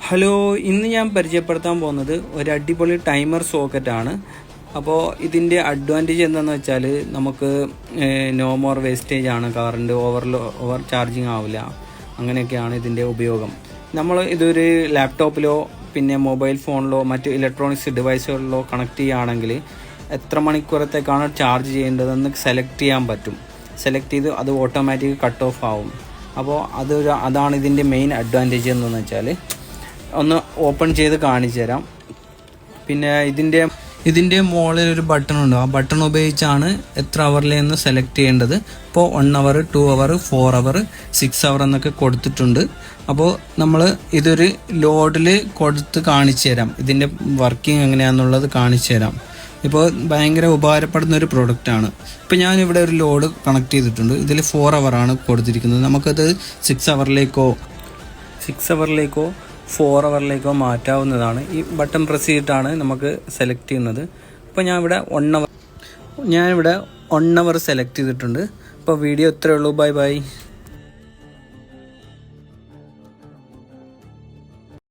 Hello, ഇന്ന് ഞാൻ പരിചയപ്പെടുത്താൻ പോകുന്നത് ഒരു അടിപൊളി ടൈമർ സോക്കറ്റാണ്. അപ്പോൾ ഇതിൻ്റെ അഡ്വാൻറ്റേജ് എന്താണെന്ന് വെച്ചാൽ നമുക്ക് നോ മോർ വേസ്റ്റേജ് ആണ്, കറണ്ട് ഓവർ ചാർജിങ് ആവില്ല. അങ്ങനെയൊക്കെയാണ് ഇതിൻ്റെ ഉപയോഗം. നമ്മൾ ഇതൊരു ലാപ്ടോപ്പിലോ പിന്നെ മൊബൈൽ ഫോണിലോ മറ്റ് ഇലക്ട്രോണിക്സ് ഡിവൈസുകളിലോ കണക്ട് ചെയ്യുകയാണെങ്കിൽ എത്ര മണിക്കൂറത്തേക്കാണ് ചാർജ് ചെയ്യേണ്ടതെന്ന് സെലക്ട് ചെയ്യാൻ പറ്റും. സെലക്ട് ചെയ്ത് അത് ഓട്ടോമാറ്റിക് കട്ട് ഓഫ് ആവും. അപ്പോൾ അതാണ് ഇതിൻ്റെ മെയിൻ അഡ്വാൻറ്റേജ് എന്താണെന്ന് വെച്ചാൽ, ഒന്ന് ഓപ്പൺ ചെയ്ത് കാണിച്ചു തരാം. പിന്നെ ഇതിൻ്റെ മുകളിൽ ഒരു ബട്ടൺ ഉണ്ട്. ആ ബട്ടൺ ഉപയോഗിച്ചാണ് എത്ര അവറിലെന്ന് സെലക്ട് ചെയ്യേണ്ടത്. ഇപ്പോൾ 1 അവർ, 2 അവർ, 4 അവർ, 6 അവർ എന്നൊക്കെ കൊടുത്തിട്ടുണ്ട്. അപ്പോൾ നമ്മൾ ഇതൊരു ലോഡിൽ കൊടുത്ത് കാണിച്ചു തരാം. ഇതിൻ്റെ വർക്കിംഗ് എങ്ങനെയാണെന്നുള്ളത് കാണിച്ചു തരാം. ഇപ്പോൾ ഭയങ്കര ഉപകാരപ്പെടുന്ന ഒരു പ്രൊഡക്റ്റാണ്. ഇപ്പോൾ ഞാനിവിടെ ഒരു ലോഡ് കണക്ട് ചെയ്തിട്ടുണ്ട്. ഇതിൽ 4 അവറാണ് കൊടുത്തിരിക്കുന്നത്. നമുക്കത് 6 അവറിലേക്കോ 4 അവറിലേക്കോ മാറ്റാവുന്നതാണ്. ഈ ബട്ടൺ പ്രസ് ചെയ്തിട്ടാണ് നമുക്ക് സെലക്ട് ചെയ്യുന്നത്. ഇപ്പോൾ ഞാനിവിടെ 1 അവർ സെലക്ട് ചെയ്തിട്ടുണ്ട്. അപ്പോൾ വീഡിയോ ഇത്രയേ ഉള്ളൂ. Bye bye.